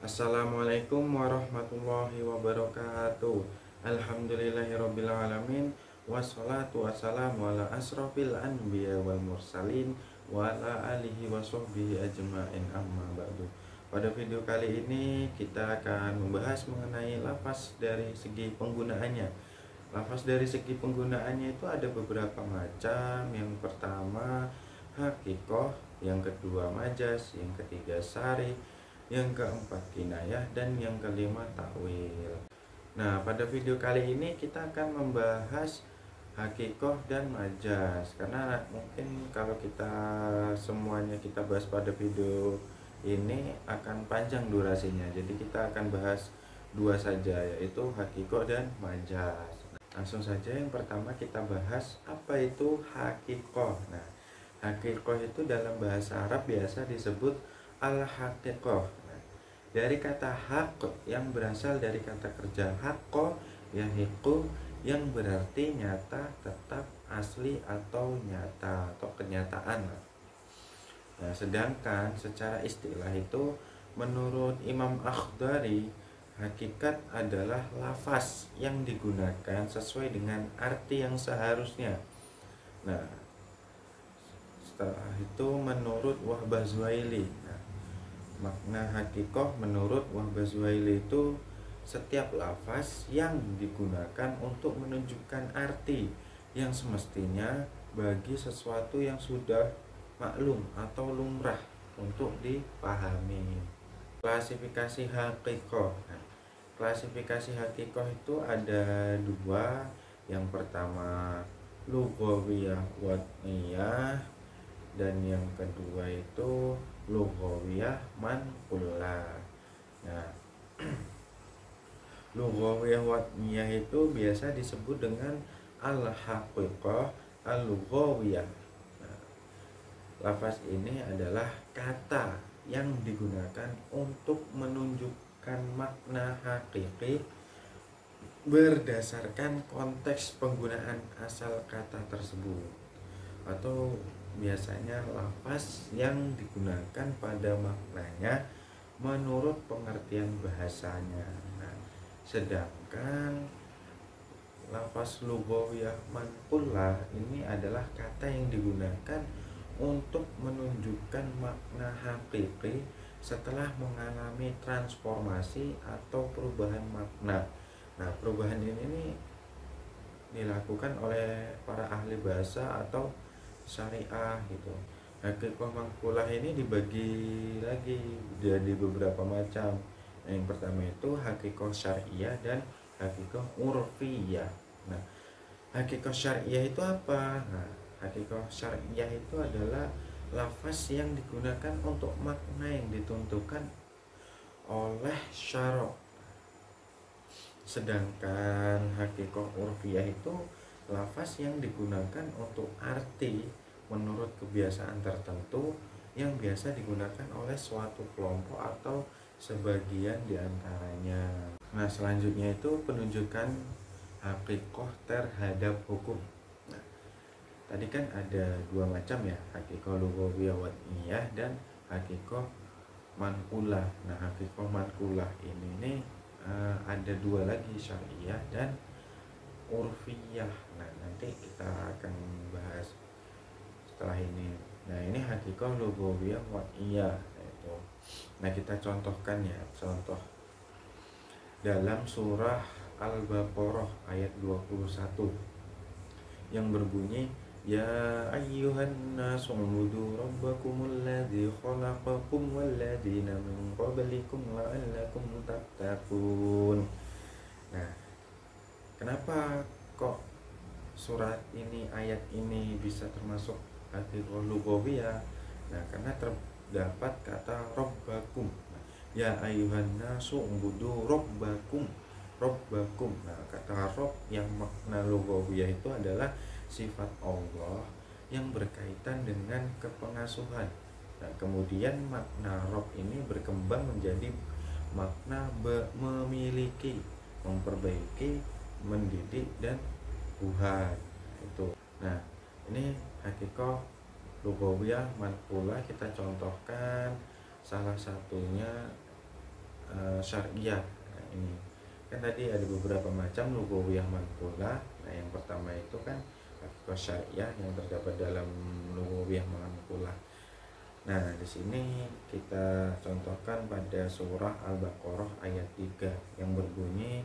Assalamualaikum warahmatullahi wabarakatuh. Alhamdulillahirabbil alamin. Wassalatu wassalamu ala asrofil anbiya wal mursalin wa ala alihi wa sahbihi ajma'in, amma ba'du. Pada video kali ini kita akan membahas mengenai lafaz dari segi penggunaannya. Lafaz dari segi penggunaannya itu ada beberapa macam. Yang pertama hakikoh, yang kedua majaz, yang ketiga syarih, yang keempat kinayah, dan yang kelima takwil. Nah, pada video kali ini kita akan membahas hakikoh dan majaz, karena mungkin kalau kita semuanya kita bahas pada video ini akan panjang durasinya. Jadi kita akan bahas dua saja, yaitu hakikoh dan majaz. Langsung saja, yang pertama kita bahas apa itu hakikoh. Nah, hakikoh itu dalam bahasa Arab biasa disebut al-haqiqah. Nah, dari kata haq yang berasal dari kata kerja haqqo yahiqu, yang berarti nyata, tetap, asli, atau nyata atau kenyataan. Nah, sedangkan secara istilah itu menurut Imam Akhdari, hakikat adalah lafaz yang digunakan sesuai dengan arti yang seharusnya. Nah, setelah itu menurut Wahbah Zuhaili, makna hakikoh menurut Wahbah Zuhaili itu setiap lafaz yang digunakan untuk menunjukkan arti yang semestinya bagi sesuatu yang sudah maklum atau lumrah untuk dipahami. Klasifikasi hakikoh. Klasifikasi hakikoh itu ada dua. Yang pertama lughawiyah wad'iyah, dan yang kedua itu lughawiyah manqulah. Nah, lughawiyah wad'iyah itu biasa disebut dengan al-haqiqah al-lughawiyah. Nah, lafaz ini adalah kata yang digunakan untuk menunjukkan makna hakiki berdasarkan konteks penggunaan asal kata tersebut, atau biasanya lafaz yang digunakan pada maknanya menurut pengertian bahasanya. Nah, sedangkan lafaz lughawiyah manqulah ini adalah kata yang digunakan untuk menunjukkan makna hakiki setelah mengalami transformasi atau perubahan makna. Nah, perubahan ini dilakukan oleh para ahli bahasa atau syariah gitu. Hakikoh manqulah ini dibagi lagi jadi beberapa macam. Yang pertama itu hakikoh syariah dan hakikoh urfiyah. Nah, hakikoh syariah itu apa? Nah, hakikoh syariah itu adalah lafaz yang digunakan untuk makna yang ditentukan oleh syara'. Sedangkan hakikoh urfiyah itu lafaz yang digunakan untuk arti menurut kebiasaan tertentu yang biasa digunakan oleh suatu kelompok atau sebagian diantaranya. Nah, selanjutnya itu penunjukan hakikoh terhadap hukum. Nah, tadi kan ada dua macam ya, hakikoh lughawiyah wad'iyah dan hakikoh manqulah. Nah, hakikoh manqulah ini ada dua lagi, syariah dan urfiyah. Nah, nanti kita akan bahas setelah ini. Nah, ini hakikoh lughawiyah wad'iyah itu. Nah, kita contohkan ya, contoh dalam surah Al-Baqarah ayat 21 yang berbunyi ya ayyuhan nasu ubudu rabbakumul ladzi khalaqakum walladzina min qablikum la'allakum tattaqun. Nah, kenapa kok surat ini, ayat ini bisa termasuk hakikoh lughawiyah? Nah, karena terdapat kata rabbakum. Ya ayyuhan nasu ubudu rabbakum. Rabbakum. Nah, kata rob yang makna lughawiyah itu adalah sifat Allah yang berkaitan dengan kepengasuhan. Nah, kemudian makna rob ini berkembang menjadi makna memiliki, memperbaiki, mendidik, dan Tuhan itu. Nah, ini hakikoh lughawiyah manqulah. Kita contohkan salah satunya syariah. Nah, ini kan tadi ada beberapa macam lugawiyah manqulah. Nah, yang pertama itu kan hakikah syariah yang terdapat dalam lugawiyah manqulah. Nah, di sini kita contohkan pada surah Al-Baqarah ayat 3 yang berbunyi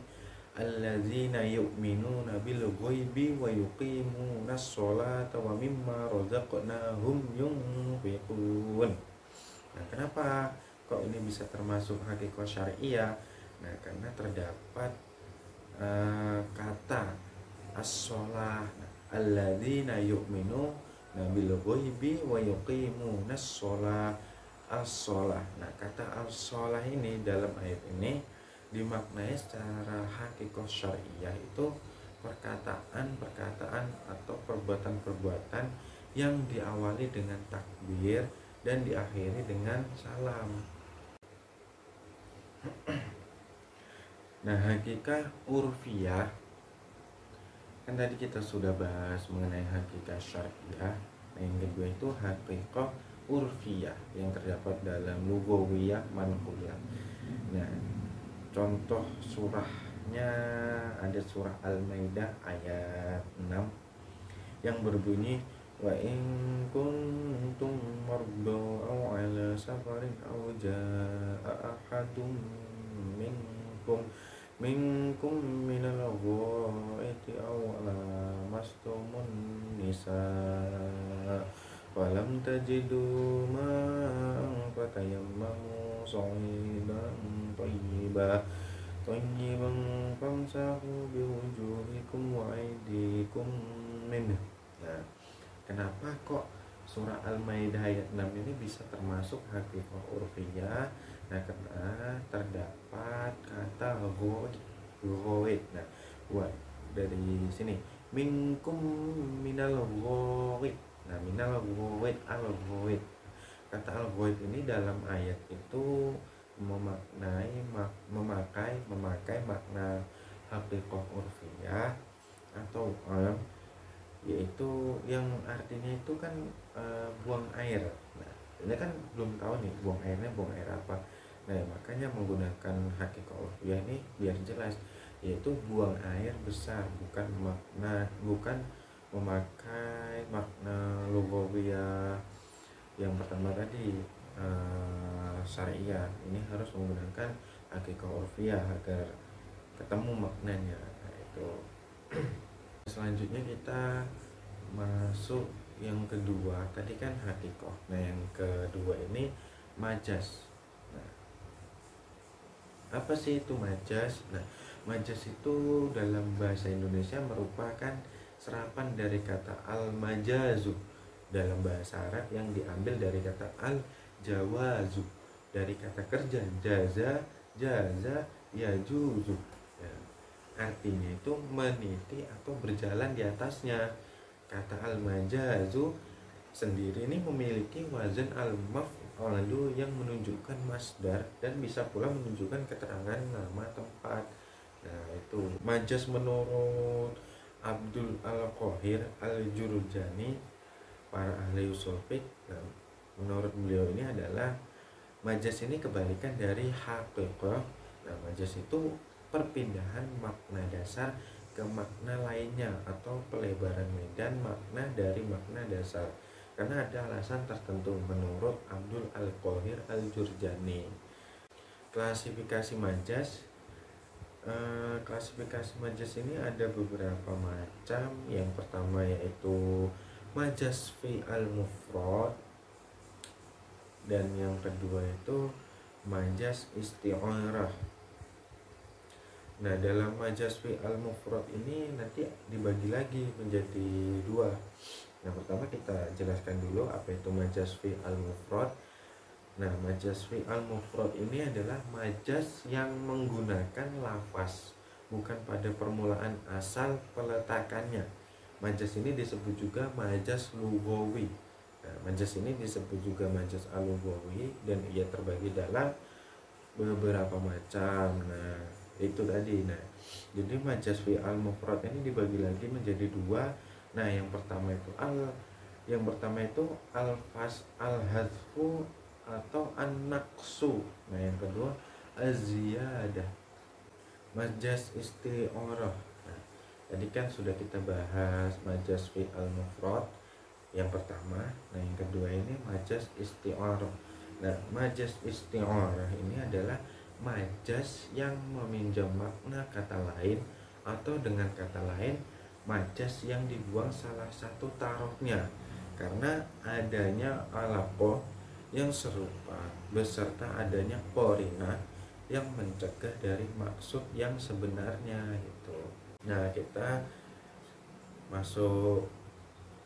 alladzina yu'minuna bil ghaibi wa yuqimunas sholata wa mimma razaqnahum yunfiqun. Nah, kenapa kok ini bisa termasuk hakikah syariah? Nah, karena terdapat kata as-sholah, alladzina yu'minu bil ghaibi wa yuqimunas sholah, as-sholah. Nah, kata as-sholah ini dalam ayat ini dimaknai secara hakikah syariah itu perkataan-perkataan atau perbuatan-perbuatan yang diawali dengan takbir dan diakhiri dengan salam. Nah, hakikah urfiyah kan tadi kita sudah bahas mengenai hakikah syariah. Nah, yang kedua itu hakikah urfiyah yang terdapat dalam lugawiyah manqulah. Nah, contoh surahnya ada surah Al-Maidah ayat 6 yang berbunyi wa in kuntum marda aw ala safarin aw jaa ahadum minkum minal ghaiti aw lamastumun nisa falam tajidu ma'an fatayammamu sa'idan thayyiban famsahu biwujuhikum wa aydikum minhu. Nah, kenapa kok surah Al-Maidah ayat 6 ini bisa termasuk hakikah urfiyah? Nah, karena terdapat kata ghaid. Nah, buat dari sini minkum minal ghaid. Nah, minal ghaid, al ghaid. Kata al ghaid ini dalam ayat itu memakai makna hakikah urfiyah atau yaitu yang artinya itu kan buang air. Nah, ini kan belum tahu nih buang airnya buang air apa. Nah, makanya menggunakan hakikah urfiyah ini biar jelas, yaitu buang air besar, bukan memakai makna lugawiyah yang pertama tadi syariah. Ini harus menggunakan hakikah urfiyah agar ketemu maknanya. Nah, itu selanjutnya kita masuk yang kedua. Tadi kan hakikah. Nah, yang kedua ini majaz. Nah, apa sih itu majaz? Nah, majaz itu dalam bahasa Indonesia merupakan serapan dari kata al-majazu dalam bahasa Arab yang diambil dari kata al-jawazu dari kata kerja jaza yajuzu. Ya, artinya itu meniti atau berjalan di atasnya. Kata al-majazu sendiri ini memiliki wazan al-maf'alu yang menunjukkan masdar dan bisa pula menunjukkan keterangan nama tempat. Nah, itu majaz menurut Abdul Al-Qahir Al-Jurjani, para ahli ushul fiqh. Nah, menurut beliau ini adalah majaz ini kebalikan dari hakikah. Nah, majaz itu perpindahan makna dasar ke makna lainnya atau pelebaran medan makna dari makna dasar karena ada alasan tertentu menurut Abdul Al-Qahir Al-Jurjani. Klasifikasi majaz ini ada beberapa macam. Yang pertama yaitu majaz fi al-mufrad, dan yang kedua itu majaz isti'arah. Nah, dalam majaz fi al-mufrad ini nanti dibagi lagi menjadi dua. Yang pertama kita jelaskan dulu apa itu majaz fi al-mufrad. Nah, majaz fi al-mufrad ini adalah majaz yang menggunakan lafaz bukan pada permulaan asal peletakannya. Majaz ini disebut juga majaz lugawi. Nah, majaz ini disebut juga majaz al-lugawi dan ia terbagi dalam beberapa macam. Nah, itu tadi. Nah, jadi majaz fi al-mufrad ini dibagi lagi menjadi dua. Nah, yang pertama itu al-hadfu atau an-naqsu. Nah, yang kedua az-ziyadah. Majaz isti'arah. Nah, tadi kan sudah kita bahas majaz fi'al mufrad yang pertama. Nah, yang kedua ini majaz isti'arah. Nah, majaz isti'arah ini adalah majaz yang meminjam makna kata lain, atau dengan kata lain majaz yang dibuang salah satu tarofnya karena adanya alaqah yang serupa beserta adanya qorina yang mencegah dari maksud yang sebenarnya gitu. Nah, kita masuk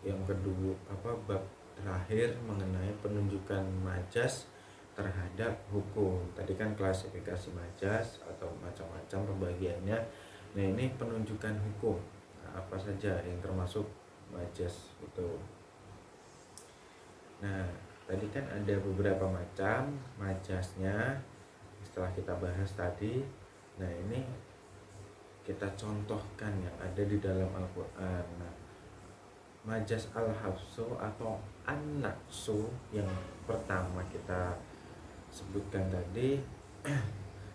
yang kedua, bab terakhir mengenai penunjukan majaz terhadap hukum. Tadi kan klasifikasi majaz atau macam-macam pembagiannya. Nah, ini penunjukan hukum. Nah, apa saja yang termasuk majaz itu. Nah, tadi kan ada beberapa macam majaznya setelah kita bahas tadi. Nah, ini kita contohkan yang ada di dalam Al-Quran. Nah, majaz al-hafsu atau an-naqsu yang pertama kita sebutkan tadi,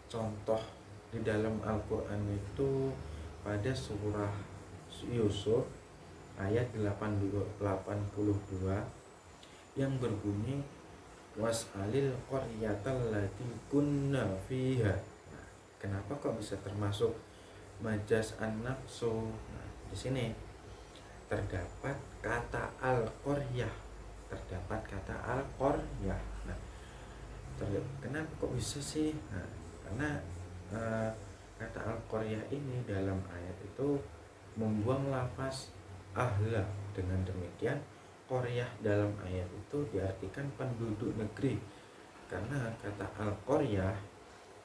contoh di dalam Al-Quran itu pada surah Yusuf ayat 82 yang berbunyi was'alil qaryatal lati kunna fiha. Nah, kenapa kok bisa termasuk majaz an-naqsu? Nah, di sini terdapat kata al-qaryah, Nah, kenapa kok bisa sih? Nah, karena kata al-qaryah ini dalam ayat itu membuang lafaz ahla. Dengan demikian qaryah dalam ayat itu diartikan penduduk negeri. Karena kata al-qaryah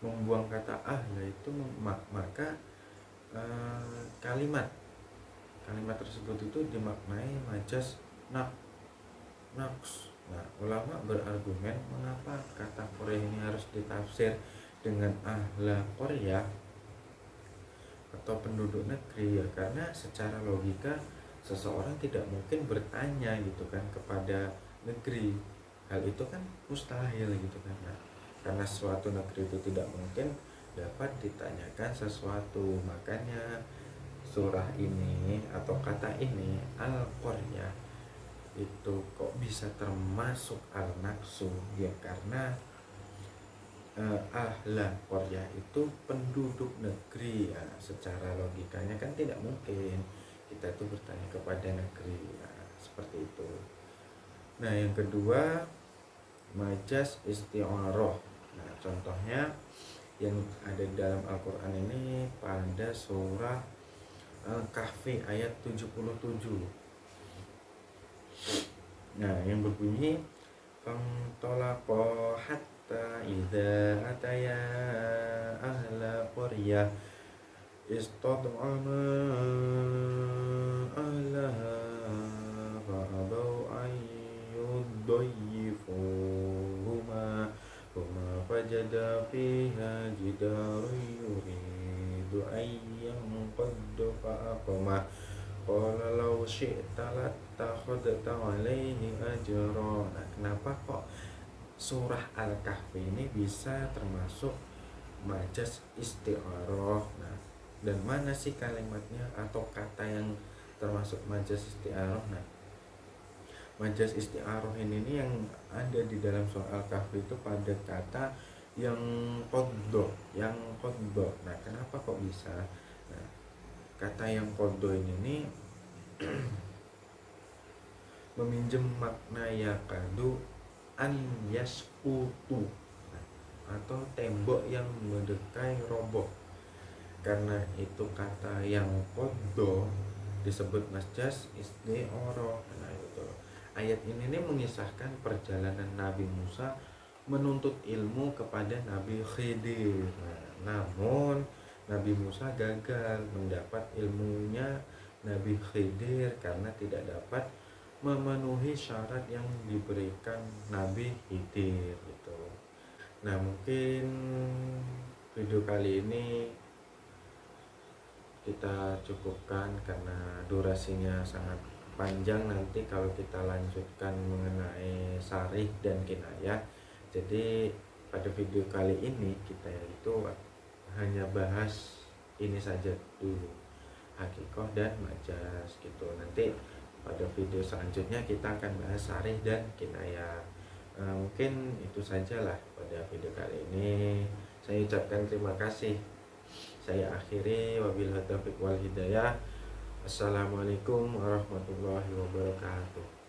membuang kata ahla itu, maka kalimat tersebut itu dimaknai majaz naqs. Nah, ulama berargumen mengapa kata qaryah ini harus ditafsir dengan ahla qaryah atau penduduk negeri, ya karena secara logika seseorang tidak mungkin bertanya gitu kan kepada negeri. Hal itu kan mustahil gitu kan. Nah, karena suatu negeri itu tidak mungkin dapat ditanyakan sesuatu, makanya surah ini atau kata ini al-qaryah itu kok bisa termasuk al-naqsu, ya karena ahla qaryah itu penduduk negeri. Ya, secara logikanya kan tidak mungkin kita itu bertanya kepada negeri. Nah, seperti itu. Nah, yang kedua majaz isti'arah. Nah, contohnya yang ada di dalam Al-Quran ini pada surah Al-Kahfi ayat 77. Nah, yang berbunyi fantalaqa hatta idza ataya ahla qaryah istad'ama ahlaha fa'abau an yudayyifuhuma huma fajada fiha jidarun yuridu an yanqadda fa'aqama qala law syi'ta lattakhadta 'alaihi ajra. Nah, kenapa kok surah Al-Kahfi ini bisa termasuk majaz isti'arah? Nah, dan mana sih kalimatnya atau kata yang termasuk majaz isti'arah? Nah, majaz isti'arah ini yang ada di dalam surah Al-Kahfi itu pada kata yang qaddo. Nah, kenapa kok bisa? Nah, kata yang qaddo ini meminjam makna yakadu an yasqutu, atau tembok yang mendekai roboh. Karena itu kata yang qaddo disebut majaz isti'arah. Nah, itu ayat ini mengisahkan perjalanan Nabi Musa menuntut ilmu kepada Nabi Khidir. Nah, namun Nabi Musa gagal mendapat ilmunya Nabi Khidir karena tidak dapat memenuhi syarat yang diberikan Nabi Khidir gitu. Nah, mungkin video kali ini kita cukupkan karena durasinya sangat panjang. Nanti kalau kita lanjutkan mengenai sarih dan kinayah, jadi pada video kali ini kita itu hanya bahas ini saja dulu, hakikoh dan majaz gitu. Nanti pada video selanjutnya kita akan bahas sarih dan kinayah. Mungkin itu sajalah pada video kali ini. Saya ucapkan terima kasih. Saya akhiri, wabillahi taufiq wal hidayah. Assalamualaikum warahmatullahi wabarakatuh.